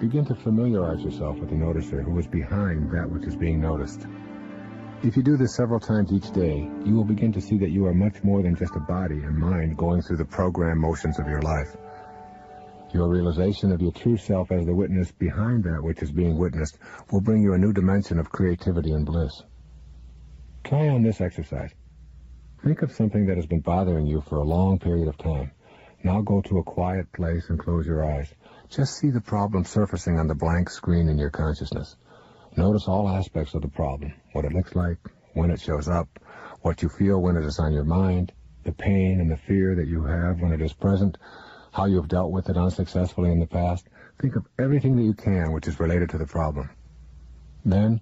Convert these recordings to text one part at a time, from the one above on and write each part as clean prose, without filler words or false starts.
Begin to familiarize yourself with the noticer who is behind that which is being noticed. If you do this several times each day, you will begin to see that you are much more than just a body and mind going through the program motions of your life. Your realization of your true self as the witness behind that which is being witnessed will bring you a new dimension of creativity and bliss. Try on this exercise. Think of something that has been bothering you for a long period of time. Now go to a quiet place and close your eyes. Just see the problem surfacing on the blank screen in your consciousness. Notice all aspects of the problem, what it looks like, when it shows up, what you feel when it is on your mind, the pain and the fear that you have when it is present, how you have dealt with it unsuccessfully in the past. Think of everything that you can which is related to the problem. Then,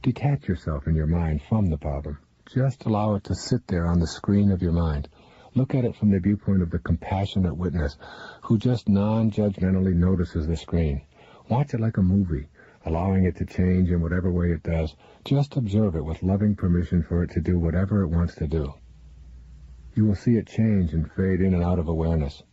detach yourself in your mind from the problem. Just allow it to sit there on the screen of your mind. Look at it from the viewpoint of the compassionate witness who just non-judgmentally notices the screen. Watch it like a movie, allowing it to change in whatever way it does. Just observe it with loving permission for it to do whatever it wants to do. You will see it change and fade in and out of awareness.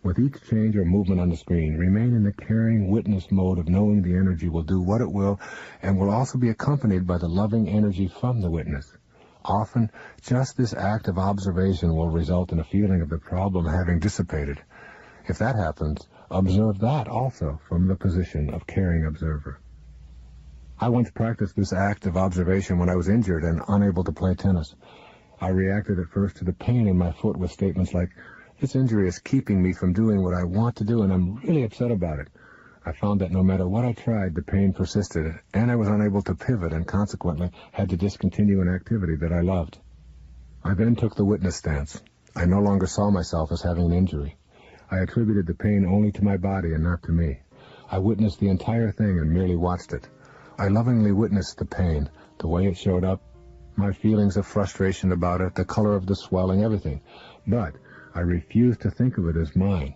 With each change or movement on the screen, remain in the caring witness mode of knowing the energy will do what it will and will also be accompanied by the loving energy from the witness. Often, just this act of observation will result in a feeling of the problem having dissipated. If that happens, observe that also from the position of caring observer. I once practiced this act of observation when I was injured and unable to play tennis. I reacted at first to the pain in my foot with statements like, "This injury is keeping me from doing what I want to do, and I'm really upset about it." I found that no matter what I tried, the pain persisted, and I was unable to pivot and consequently had to discontinue an activity that I loved. I then took the witness stance. I no longer saw myself as having an injury. I attributed the pain only to my body and not to me. I witnessed the entire thing and merely watched it. I lovingly witnessed the pain, the way it showed up, my feelings of frustration about it, the color of the swelling, everything. But I refused to think of it as mine.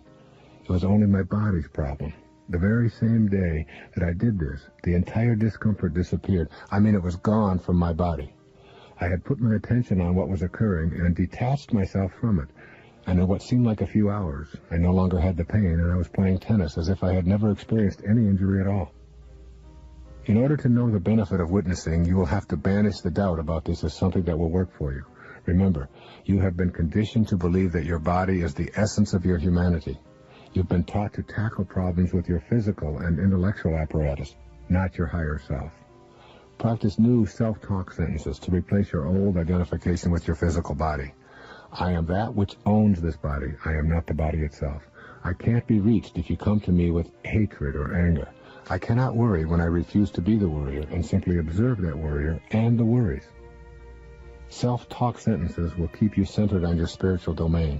It was only my body's problem. The very same day that I did this, the entire discomfort disappeared. I mean, it was gone from my body. I had put my attention on what was occurring and detached myself from it. And in what seemed like a few hours, I no longer had the pain, and I was playing tennis as if I had never experienced any injury at all. In order to know the benefit of witnessing, you will have to banish the doubt about this as something that will work for you. Remember, you have been conditioned to believe that your body is the essence of your humanity. You've been taught to tackle problems with your physical and intellectual apparatus, not your higher self. Practice new self-talk sentences to replace your old identification with your physical body. I am that which owns this body. I am not the body itself. I can't be reached if you come to me with hatred or anger. I cannot worry when I refuse to be the worrier and simply observe that worrier and the worries. Self-talk sentences will keep you centered on your spiritual domain.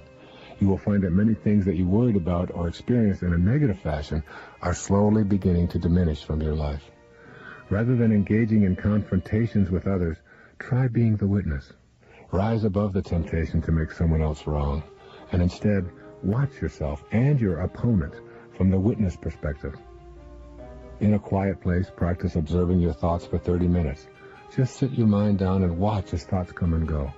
You will find that many things that you worried about or experienced in a negative fashion are slowly beginning to diminish from your life. Rather than engaging in confrontations with others, try being the witness. Rise above the temptation to make someone else wrong, and instead watch yourself and your opponent from the witness perspective. In a quiet place, practice observing your thoughts for 30 minutes. Just sit your mind down and watch as thoughts come and go.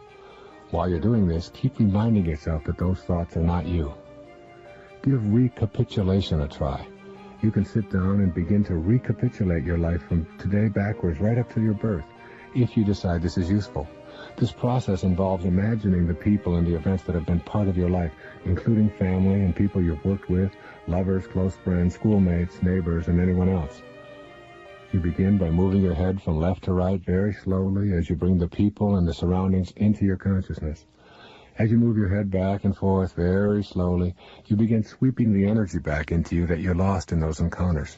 While you're doing this, keep reminding yourself that those thoughts are not you. Give recapitulation a try. You can sit down and begin to recapitulate your life from today backwards right up to your birth, if you decide this is useful. This process involves imagining the people and the events that have been part of your life, including family and people you've worked with, lovers, close friends, schoolmates, neighbors, and anyone else. You begin by moving your head from left to right very slowly as you bring the people and the surroundings into your consciousness. As you move your head back and forth very slowly, you begin sweeping the energy back into you that you lost in those encounters.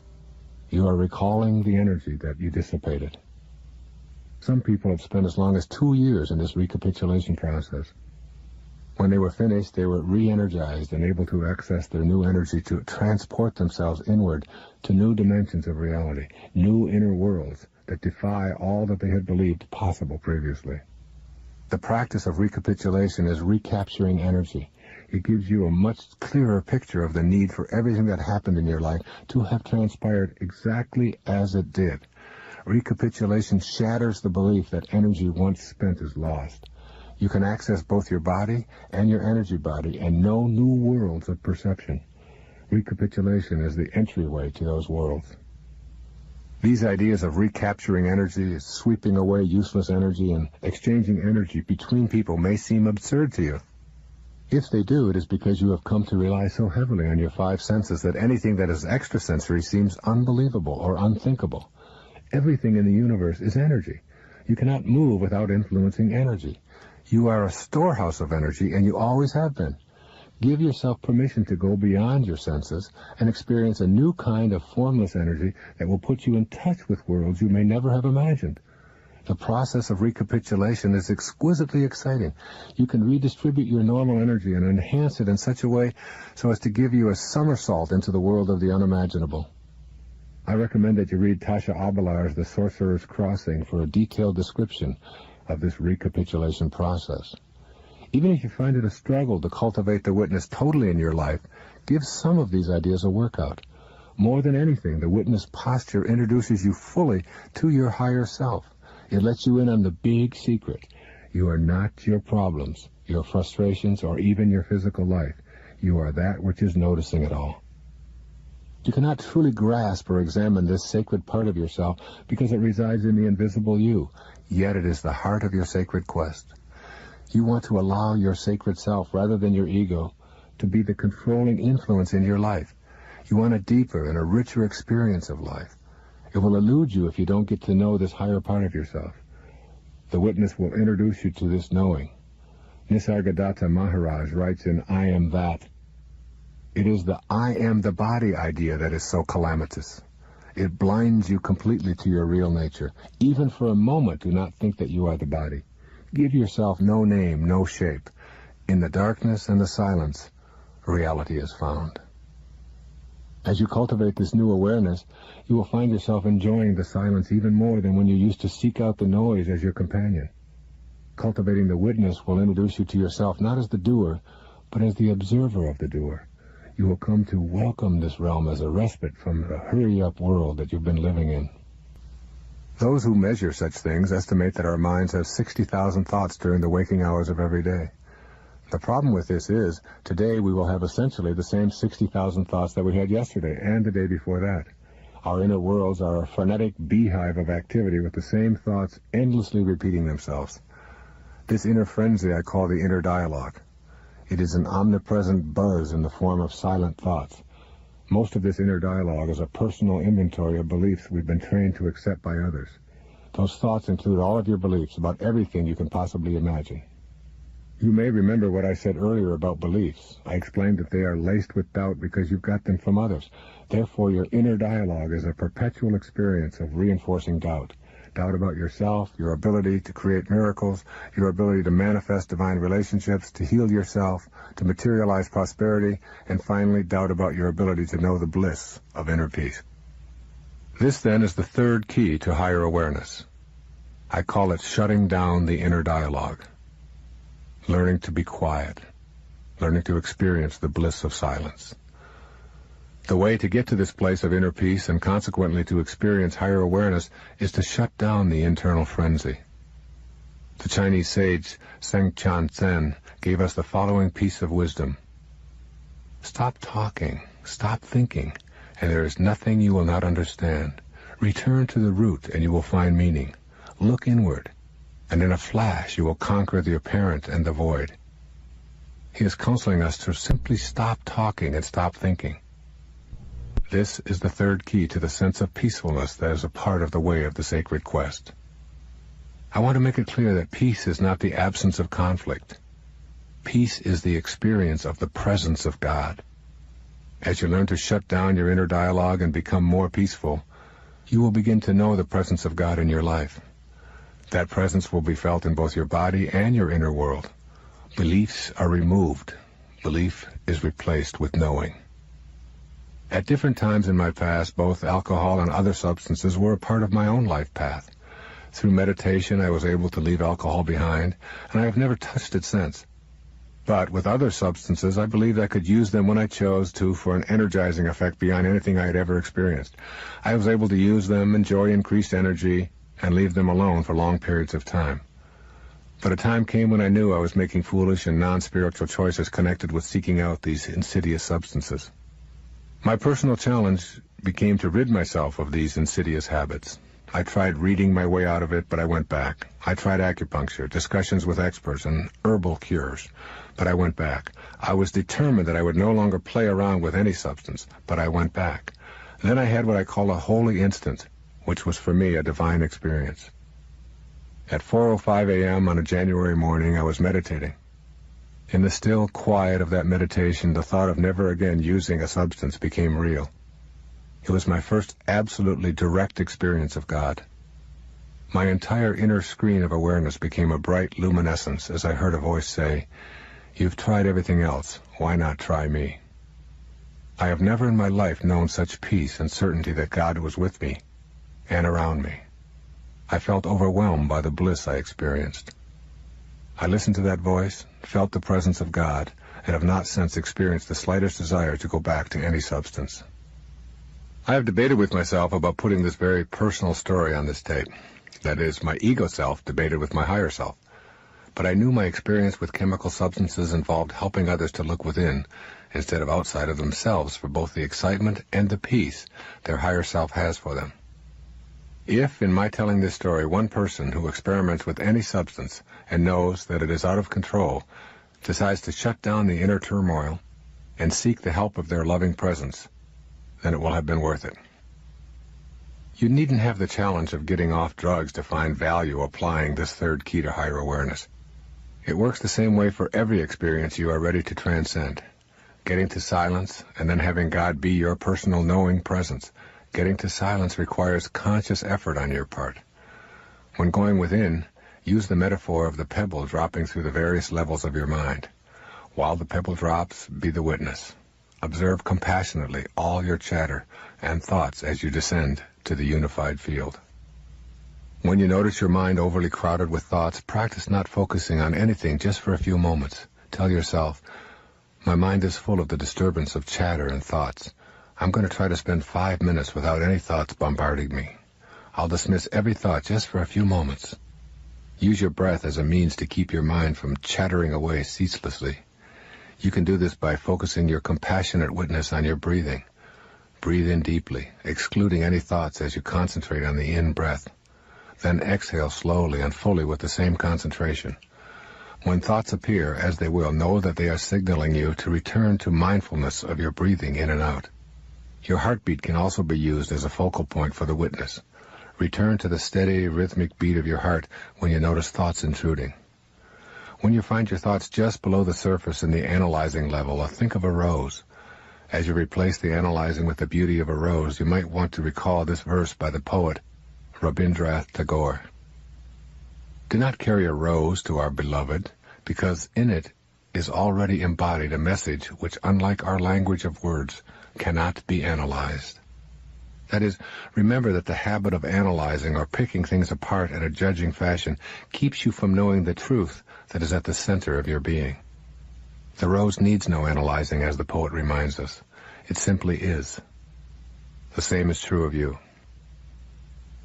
You are recalling the energy that you dissipated. Some people have spent as long as 2 years in this recapitulation process. When they were finished, they were re-energized and able to access their new energy to transport themselves inward to new dimensions of reality, new inner worlds that defy all that they had believed possible previously. The practice of recapitulation is recapturing energy. It gives you a much clearer picture of the need for everything that happened in your life to have transpired exactly as it did. Recapitulation shatters the belief that energy once spent is lost. You can access both your body and your energy body and know new worlds of perception. Recapitulation is the entryway to those worlds. These ideas of recapturing energy, sweeping away useless energy, and exchanging energy between people may seem absurd to you. If they do, it is because you have come to rely so heavily on your five senses that anything that is extrasensory seems unbelievable or unthinkable. Everything in the universe is energy. You cannot move without influencing energy. You are a storehouse of energy, and you always have been. Give yourself permission to go beyond your senses and experience a new kind of formless energy that will put you in touch with worlds you may never have imagined. The process of recapitulation is exquisitely exciting. You can redistribute your normal energy and enhance it in such a way so as to give you a somersault into the world of the unimaginable. I recommend that you read Tasha Abelar's The Sorcerer's Crossing for a detailed description of this recapitulation process. Even if you find it a struggle to cultivate the witness totally in your life, give some of these ideas a workout. More than anything, the witness posture introduces you fully to your higher self. It lets you in on the big secret. You are not your problems, your frustrations, or even your physical life. You are that which is noticing it all. You cannot truly grasp or examine this sacred part of yourself because it resides in the invisible you, yet it is the heart of your sacred quest. You want to allow your sacred self, rather than your ego, to be the controlling influence in your life. You want a deeper and a richer experience of life. It will elude you if you don't get to know this higher part of yourself. The witness will introduce you to this knowing. Nisargadatta Maharaj writes in I Am That, it is the I am the body idea that is so calamitous. It blinds you completely to your real nature. Even for a moment, do not think that you are the body. Give yourself no name, no shape. In the darkness and the silence, reality is found. As you cultivate this new awareness, you will find yourself enjoying the silence even more than when you used to seek out the noise as your companion. Cultivating the witness will introduce you to yourself not as the doer, but as the observer of the doer. You will come to welcome this realm as a respite from the hurry-up world that you've been living in. Those who measure such things estimate that our minds have 60,000 thoughts during the waking hours of every day. The problem with this is, today we will have essentially the same 60,000 thoughts that we had yesterday and the day before that. Our inner worlds are a frenetic beehive of activity with the same thoughts endlessly repeating themselves. This inner frenzy I call the inner dialogue. It is an omnipresent buzz in the form of silent thoughts. Most of this inner dialogue is a personal inventory of beliefs we've been trained to accept by others. Those thoughts include all of your beliefs about everything you can possibly imagine. You may remember what I said earlier about beliefs. I explained that they are laced with doubt because you've got them from others. Therefore, your inner dialogue is a perpetual experience of reinforcing doubt. Doubt about yourself, your ability to create miracles, your ability to manifest divine relationships, to heal yourself, to materialize prosperity, and finally, doubt about your ability to know the bliss of inner peace. This, then, is the third key to higher awareness. I call it shutting down the inner dialogue. Learning to be quiet, learning to experience the bliss of silence. The way to get to this place of inner peace and consequently to experience higher awareness is to shut down the internal frenzy. The Chinese sage Sengchan Tsen gave us the following piece of wisdom. Stop talking, stop thinking, and there is nothing you will not understand. Return to the root and you will find meaning. Look inward, and in a flash you will conquer the apparent and the void. He is counseling us to simply stop talking and stop thinking. This is the third key to the sense of peacefulness that is a part of the way of the sacred quest. I want to make it clear that peace is not the absence of conflict. Peace is the experience of the presence of God. As you learn to shut down your inner dialogue and become more peaceful, you will begin to know the presence of God in your life. That presence will be felt in both your body and your inner world. Beliefs are removed. Belief is replaced with knowing. At different times in my past, both alcohol and other substances were a part of my own life path. Through meditation, I was able to leave alcohol behind, and I have never touched it since. But with other substances, I believed I could use them when I chose to for an energizing effect beyond anything I had ever experienced. I was able to use them, enjoy increased energy, and leave them alone for long periods of time. But a time came when I knew I was making foolish and non-spiritual choices connected with seeking out these insidious substances. My personal challenge became to rid myself of these insidious habits. I tried reading my way out of it, but I went back. I tried acupuncture, discussions with experts, and herbal cures, but I went back. I was determined that I would no longer play around with any substance, but I went back. Then I had what I call a holy instant, which was for me a divine experience. At 4:05 a.m. on a January morning, I was meditating. In the still quiet of that meditation, the thought of never again using a substance became real. It was my first absolutely direct experience of God. My entire inner screen of awareness became a bright luminescence as I heard a voice say, "You've tried everything else. Why not try me?" I have never in my life known such peace and certainty that God was with me and around me. I felt overwhelmed by the bliss I experienced. I listened to that voice, felt the presence of God, and have not since experienced the slightest desire to go back to any substance. I have debated with myself about putting this very personal story on this tape. That is, my ego self debated with my higher self. But I knew my experience with chemical substances involved helping others to look within instead of outside of themselves for both the excitement and the peace their higher self has for them. If, in my telling this story, one person who experiments with any substance and knows that it is out of control decides to shut down the inner turmoil and seek the help of their loving presence, then it will have been worth it. You needn't have the challenge of getting off drugs to find value applying this third key to higher awareness. It works the same way for every experience you are ready to transcend. Getting to silence and then having God be your personal knowing presence. Getting to silence requires conscious effort on your part. When going within, use the metaphor of the pebble dropping through the various levels of your mind. While the pebble drops, be the witness. Observe compassionately all your chatter and thoughts as you descend to the unified field. When you notice your mind overly crowded with thoughts, practice not focusing on anything just for a few moments. Tell yourself, "My mind is full of the disturbance of chatter and thoughts. I'm going to try to spend 5 minutes without any thoughts bombarding me. I'll dismiss every thought just for a few moments." Use your breath as a means to keep your mind from chattering away ceaselessly. You can do this by focusing your compassionate witness on your breathing. Breathe in deeply, excluding any thoughts as you concentrate on the in-breath. Then exhale slowly and fully with the same concentration. When thoughts appear, as they will, know that they are signaling you to return to mindfulness of your breathing in and out. Your heartbeat can also be used as a focal point for the witness. Return to the steady, rhythmic beat of your heart when you notice thoughts intruding. When you find your thoughts just below the surface in the analyzing level, think of a rose. As you replace the analyzing with the beauty of a rose, you might want to recall this verse by the poet Rabindranath Tagore. Do not carry a rose to our beloved, because in it is already embodied a message which, unlike our language of words, cannot be analyzed. That is, remember that the habit of analyzing or picking things apart in a judging fashion keeps you from knowing the truth that is at the center of your being. The rose needs no analyzing, as the poet reminds us. It simply is. The same is true of you.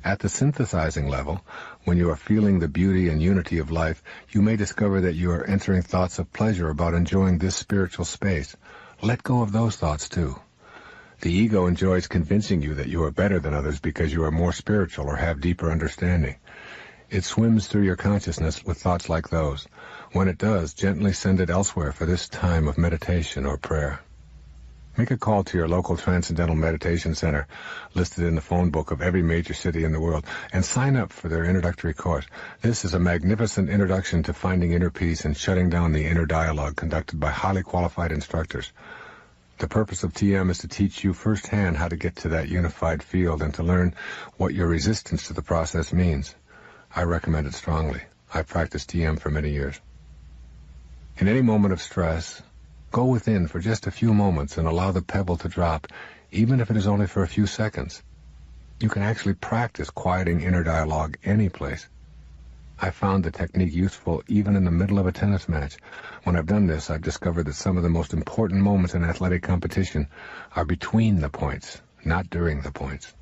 At the synthesizing level, when you are feeling the beauty and unity of life, you may discover that you are entering thoughts of pleasure about enjoying this spiritual space. Let go of those thoughts, too. The ego enjoys convincing you that you are better than others because you are more spiritual or have deeper understanding. It swims through your consciousness with thoughts like those. When it does, gently send it elsewhere for this time of meditation or prayer. Make a call to your local Transcendental Meditation Center, listed in the phone book of every major city in the world, and sign up for their introductory course. This is a magnificent introduction to finding inner peace and shutting down the inner dialogue conducted by highly qualified instructors. The purpose of TM is to teach you firsthand how to get to that unified field and to learn what your resistance to the process means. I recommend it strongly. I've practiced TM for many years. In any moment of stress, go within for just a few moments and allow the pebble to drop, even if it is only for a few seconds. You can actually practice quieting inner dialogue any place. I found the technique useful even in the middle of a tennis match. When I've done this, I've discovered that some of the most important moments in athletic competition are between the points, not during the points.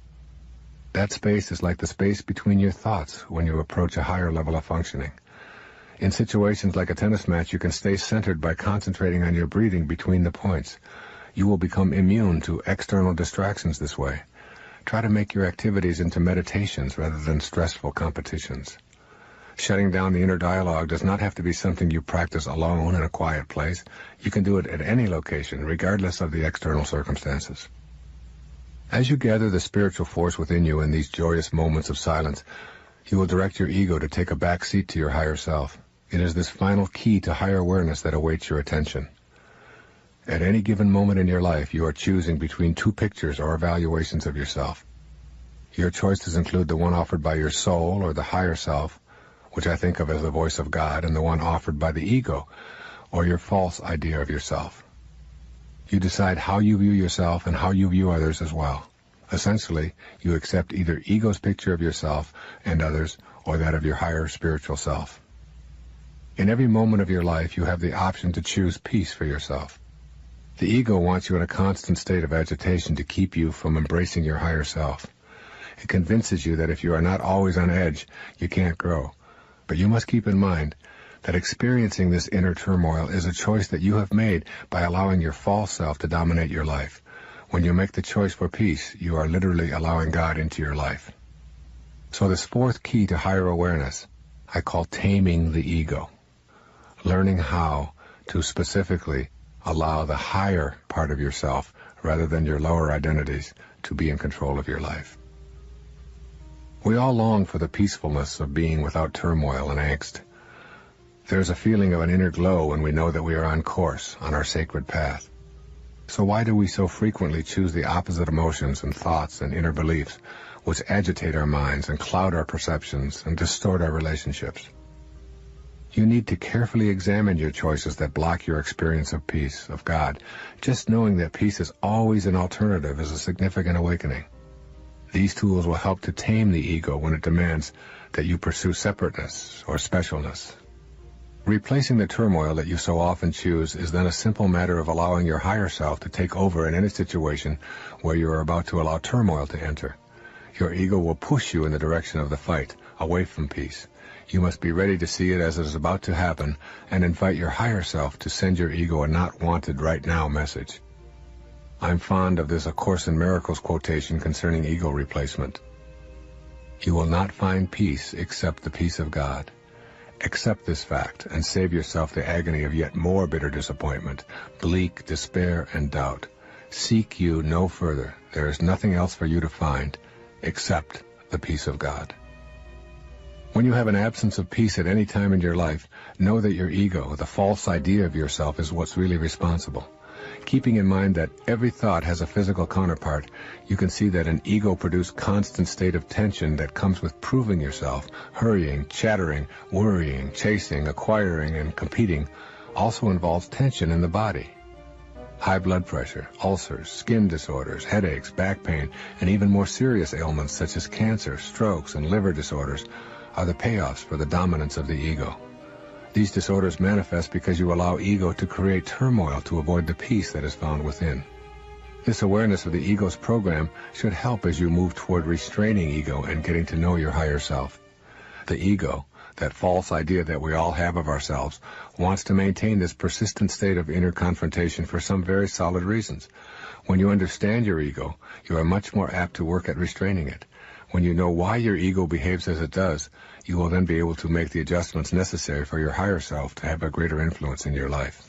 That space is like the space between your thoughts when you approach a higher level of functioning. In situations like a tennis match, you can stay centered by concentrating on your breathing between the points. You will become immune to external distractions this way. Try to make your activities into meditations rather than stressful competitions. Shutting down the inner dialogue does not have to be something you practice alone in a quiet place. You can do it at any location, regardless of the external circumstances. As you gather the spiritual force within you in these joyous moments of silence, you will direct your ego to take a back seat to your higher self. It is this final key to higher awareness that awaits your attention. At any given moment in your life, you are choosing between two pictures or evaluations of yourself. Your choices include the one offered by your soul or the higher self, which I think of as the voice of God, and the one offered by the ego, or your false idea of yourself. You decide how you view yourself and how you view others as well. Essentially, you accept either ego's picture of yourself and others, or that of your higher spiritual self. In every moment of your life, you have the option to choose peace for yourself. The ego wants you in a constant state of agitation to keep you from embracing your higher self. It convinces you that if you are not always on edge, you can't grow. But you must keep in mind that experiencing this inner turmoil is a choice that you have made by allowing your false self to dominate your life. When you make the choice for peace, you are literally allowing God into your life. So this fourth key to higher awareness, I call taming the ego. Learning how to specifically allow the higher part of yourself, rather than your lower identities, to be in control of your life. We all long for the peacefulness of being without turmoil and angst. There is a feeling of an inner glow when we know that we are on course, on our sacred path. So why do we so frequently choose the opposite emotions and thoughts and inner beliefs, which agitate our minds and cloud our perceptions and distort our relationships? You need to carefully examine your choices that block your experience of peace, of God. Just knowing that peace is always an alternative is a significant awakening. These tools will help to tame the ego when it demands that you pursue separateness or specialness. Replacing the turmoil that you so often choose is then a simple matter of allowing your higher self to take over in any situation where you are about to allow turmoil to enter. Your ego will push you in the direction of the fight, away from peace. You must be ready to see it as it is about to happen and invite your higher self to send your ego a not wanted right now message. I'm fond of this A Course in Miracles quotation concerning ego replacement. You will not find peace except the peace of God. Accept this fact and save yourself the agony of yet more bitter disappointment, bleak despair and doubt. Seek you no further. There is nothing else for you to find except the peace of God. When you have an absence of peace at any time in your life, know that your ego, the false idea of yourself, is what's really responsible. Keeping in mind that every thought has a physical counterpart, you can see that an ego-produced constant state of tension that comes with proving yourself, hurrying, chattering, worrying, chasing, acquiring, and competing also involves tension in the body. High blood pressure, ulcers, skin disorders, headaches, back pain, and even more serious ailments such as cancer, strokes, and liver disorders are the payoffs for the dominance of the ego. These disorders manifest because you allow ego to create turmoil to avoid the peace that is found within. This awareness of the ego's program should help as you move toward restraining ego and getting to know your higher self. The ego, that false idea that we all have of ourselves, wants to maintain this persistent state of inner confrontation for some very solid reasons. When you understand your ego, you are much more apt to work at restraining it. When you know why your ego behaves as it does, you will then be able to make the adjustments necessary for your higher self to have a greater influence in your life.